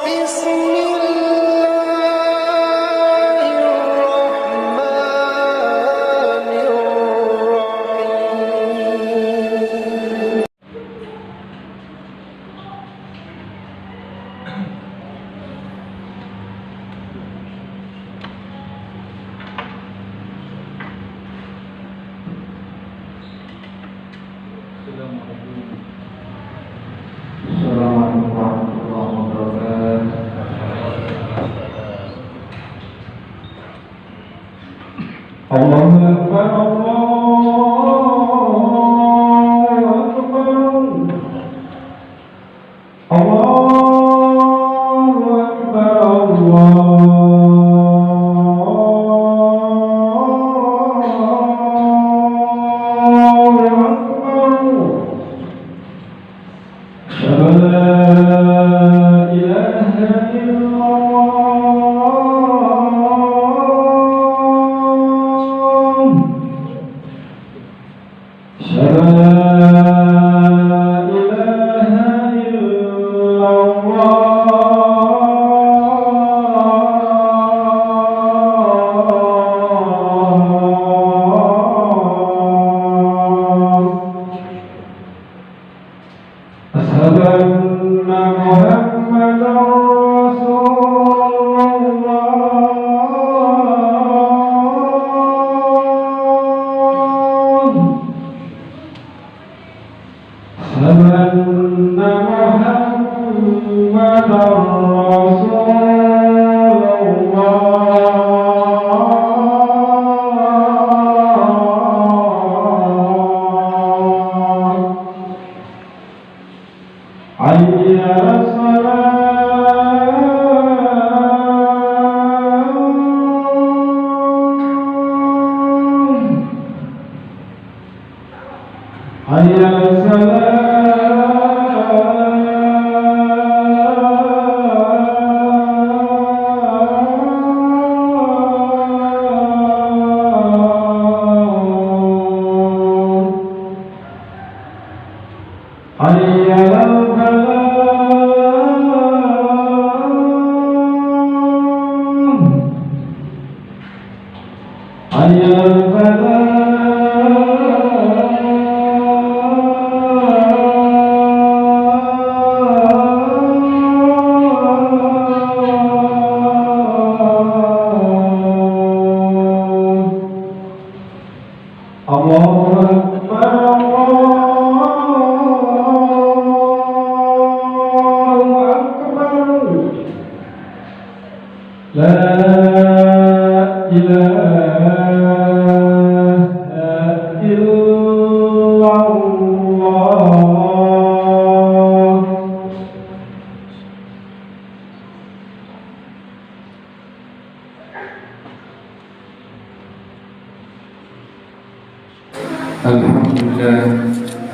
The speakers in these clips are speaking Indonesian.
بسم الله الرحمن الرحيم. Assalamualaikum warahmatullahi wabarakatuh. Allahu Akbar, Allahu Akbar, Allahu Akbar, Allahu Akbar. أشهد أن محمدا رسول الله. أشهد أن محمدا رسول الله. حي على الصلاة. حي على الصلاة. حي على الفلاح. حي على الفلاح. الله أكبر، الله أكبر. لا إله إلا الله.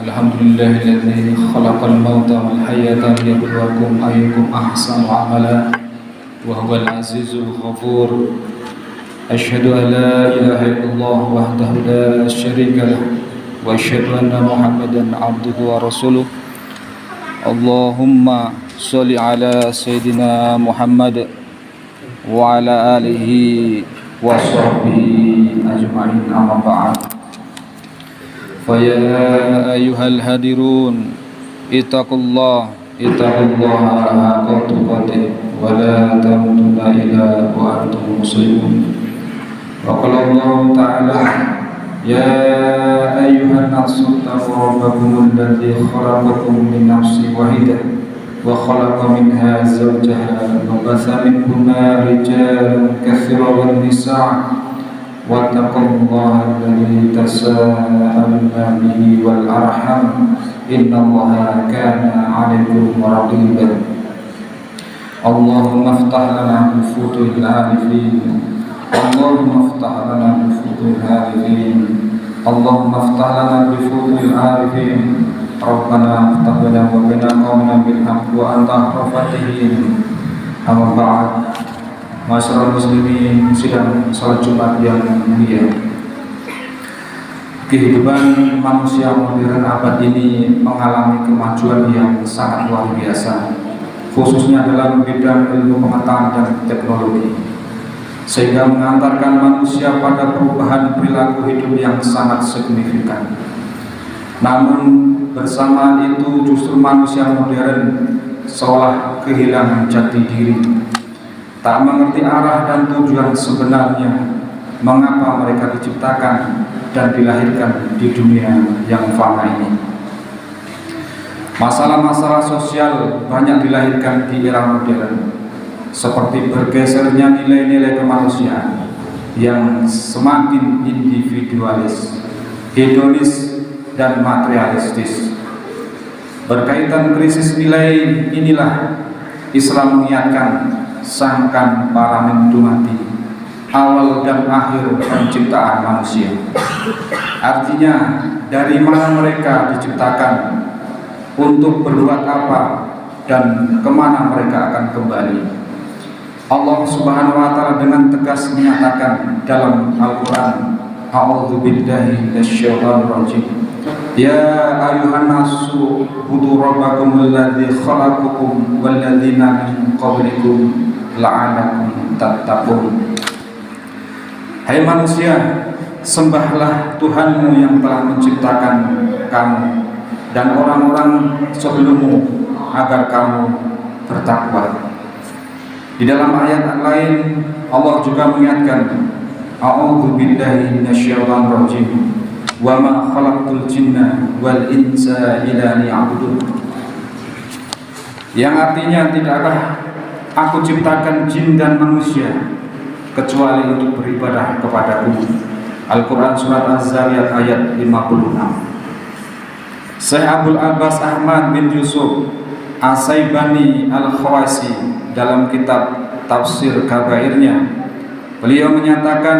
Alhamdulillah alladzi khalaqal mauta wal hayata liyabluwakum ayyukum ahsanu amala wa huwal azizul ghafur. Asyhadu an la ilaha illallah wahdahu la syarika lah wa asyhadu anna Muhammadan abduhu wa rasuluh. Allahumma sholli ala sayidina Muhammad wa ala alihi wa sahbihi ajma'in, amma ba'd. فيا أيها الهادرون اتقوا الله حق تقاته ولا تموتن إلا وأنتم مسلمون. وقال الله تعالى يا أيها الناس اتقوا ربكم الذي خلقكم من نفس واحدة وخلق منها زوجها وبث منهما رجالا كثيرا والنساء واتقوا الله الذي تساءلون به والأرحام إن الله كان عليكم رقيبا. اللهم افتح لنا بفتوح العارفين. اللهم افتح لنا بفتوح العارفين. اللهم افتح لنا بفتوح العارفين. ربنا افتح لنا وبنا قومنا بالحق وأنت أحرى الفاتحين. أما بعد. Masyarakat muslimin sidang salat Jumat yang mulia. Kehidupan manusia modern abad ini mengalami kemajuan yang sangat luar biasa. khususnya dalam bidang ilmu pengetahuan dan teknologi, sehingga mengantarkan manusia pada perubahan perilaku hidup yang sangat signifikan. Namun bersamaan itu justru manusia modern seolah kehilangan jati diri, tak mengerti arah dan tujuan sebenarnya mengapa mereka diciptakan dan dilahirkan di dunia yang fana ini. Masalah-masalah sosial banyak dilahirkan di era modern, seperti bergesernya nilai-nilai kemanusiaan yang semakin individualis, hedonis, dan materialistis. Berkaitan krisis nilai inilah Islam mengingatkan sangkan para mendumati awal dan akhir penciptaan manusia. Artinya, dari mana mereka diciptakan, untuk berbuat apa, dan kemana mereka akan kembali. Allah Subhanahu wa Ta'ala dengan tegas menyatakan dalam Al-Quran, A'udzu billahi minasyaitonir rajim. Ya ayuhan nasu budu rabbakum alladzi khalaqakum walladzina min qablikum la'allakum tattaqun. Hai manusia, sembahlah Tuhanmu yang telah menciptakan kamu dan orang-orang sebelummu agar kamu bertakwa. Di dalam ayat lain Allah juga mengingatkan, A'udzu billahi minasyaitonir rajim. Wa ma khalaqtul jinna wal insa illa liya'budun. Yang artinya, tidakkah aku ciptakan jin dan manusia kecuali untuk beribadah kepadaku. Al-Quran Surat Az-Zariyat ayat 56. Syekh Abdul Abbas Ahmad bin Yusuf As-Saibani Al-Khawasi dalam kitab Tafsir Kabairnya, beliau menyatakan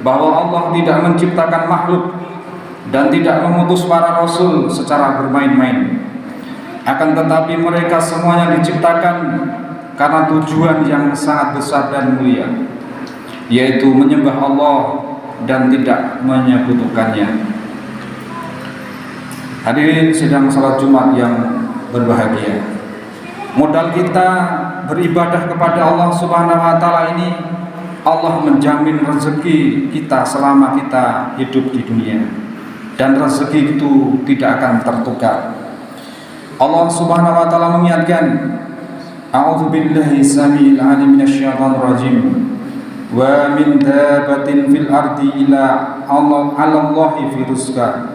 bahwa Allah tidak menciptakan makhluk dan tidak mengutus para rasul secara bermain-main. Akan tetapi mereka semuanya diciptakan karena tujuan yang sangat besar dan mulia, yaitu menyembah Allah dan tidak menyekutukannya. Hadirin sidang salat Jumat yang berbahagia, modal kita beribadah kepada Allah Subhanahu wa Ta'ala ini, Allah menjamin rezeki kita selama kita hidup di dunia, dan rezeki itu tidak akan tertukar. Allah Subhanahu wa Ta'ala mengingatkan, A'udzu billahi samiil 'alim minasyaitonir rajim. Wa min dabbatin fil ardi illa 'alallahi fi rizqa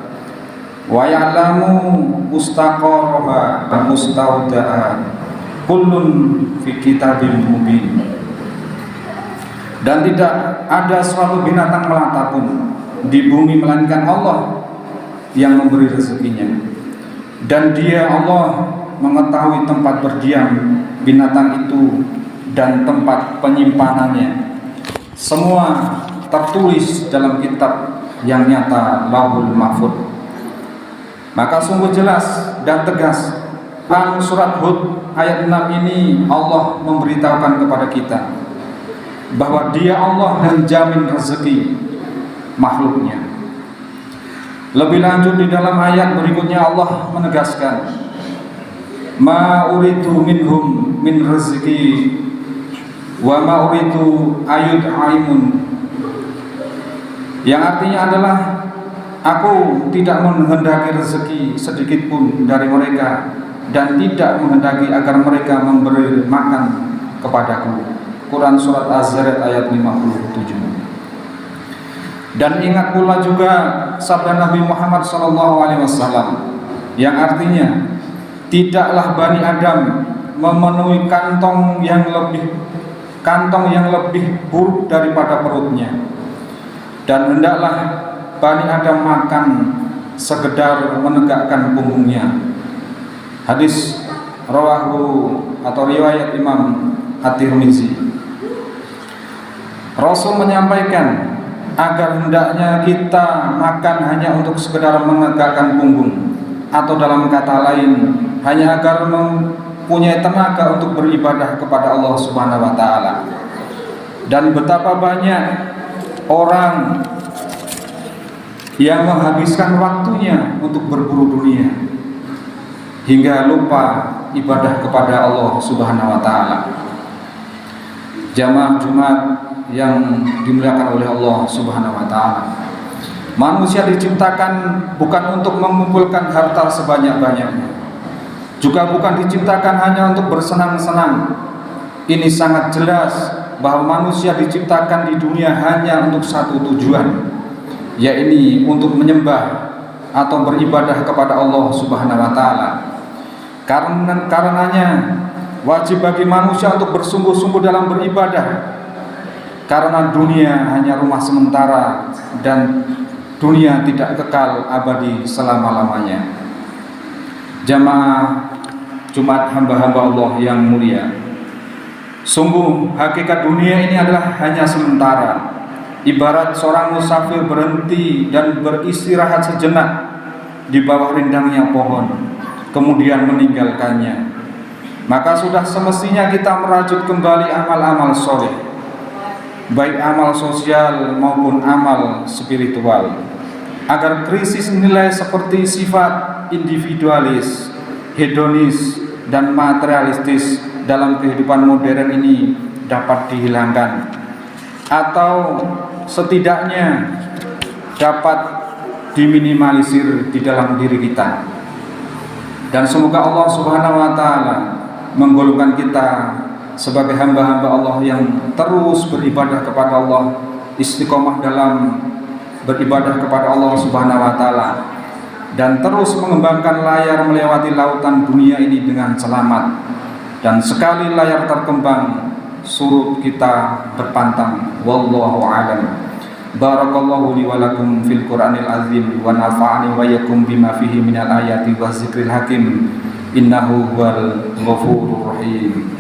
wa ya'lamu mustaqarraha wa mustaudaha kullun fi kitabim mubin. Dan tidak ada suatu binatang melata pun di bumi melainkan Allah yang memberi rezekinya, dan Dia Allah mengetahui tempat berdiam binatang itu dan tempat penyimpanannya. Semua tertulis dalam kitab yang nyata, Lauhul Mahfuz. Maka sungguh jelas dan tegas dalam surat Hud ayat 6 ini Allah memberitahukan kepada kita bahwa Dia Allah menjamin rezeki makhluknya. Lebih lanjut di dalam ayat berikutnya Allah menegaskan, ma uridu minhum min rezeki wa ma uridu ayud'aimun, yang artinya adalah aku tidak menghendaki rezeki sedikit pun dari mereka dan tidak menghendaki agar mereka memberi makan kepadaku. Quran Surat Az-Zariyat ayat 57. Dan ingat pula juga sabda Nabi Muhammad SAW yang artinya, tidaklah Bani Adam memenuhi kantong yang lebih buruk daripada perutnya, dan hendaklah Bani Adam makan sekedar menegakkan punggungnya. Hadis rawahu atau riwayat Imam At-Tirmizi. Rasul menyampaikan agar hendaknya kita makan hanya untuk sekedar menegakkan punggung, atau dalam kata lain hanya agar mempunyai tenaga untuk beribadah kepada Allah Subhanahu wa Ta'ala. Dan betapa banyak orang yang menghabiskan waktunya untuk berburu dunia hingga lupa ibadah kepada Allah Subhanahu wa taala. Jamaah Jumat yang dimuliakan oleh Allah Subhanahu wa taala. Manusia diciptakan bukan untuk mengumpulkan harta sebanyak-banyaknya. Juga bukan diciptakan hanya untuk bersenang-senang. Ini sangat jelas bahwa manusia diciptakan di dunia hanya untuk satu tujuan, yaitu untuk menyembah atau beribadah kepada Allah Subhanahu wa taala. Karenanya wajib bagi manusia untuk bersungguh-sungguh dalam beribadah. Karena dunia hanya rumah sementara dan dunia tidak kekal abadi selama-lamanya. Jamaah Jumat hamba-hamba Allah yang mulia, sungguh hakikat dunia ini adalah hanya sementara. Ibarat seorang musafir berhenti dan beristirahat sejenak di bawah rindangnya pohon, kemudian meninggalkannya. Maka sudah semestinya kita merajut kembali amal-amal soleh, baik amal sosial maupun amal spiritual, agar krisis nilai seperti sifat individualis, hedonis, dan materialistis dalam kehidupan modern ini dapat dihilangkan, atau setidaknya dapat diminimalisir di dalam diri kita. Dan semoga Allah Subhanahu wa taala menggolongkan kita sebagai hamba-hamba Allah yang terus beribadah kepada Allah, istiqomah dalam beribadah kepada Allah Subhanahu wa taala, dan terus mengembangkan layar melewati lautan dunia ini dengan selamat. Dan sekali layar terkembang, surut kita berpantang. Wallahu a'lam. Barakallahu li wa lakum fil Qur'anil azim wa nafa'ani wa yakum bima fihi minal ayati wa zikril hakim. Innahu huwal ghafurur rahim.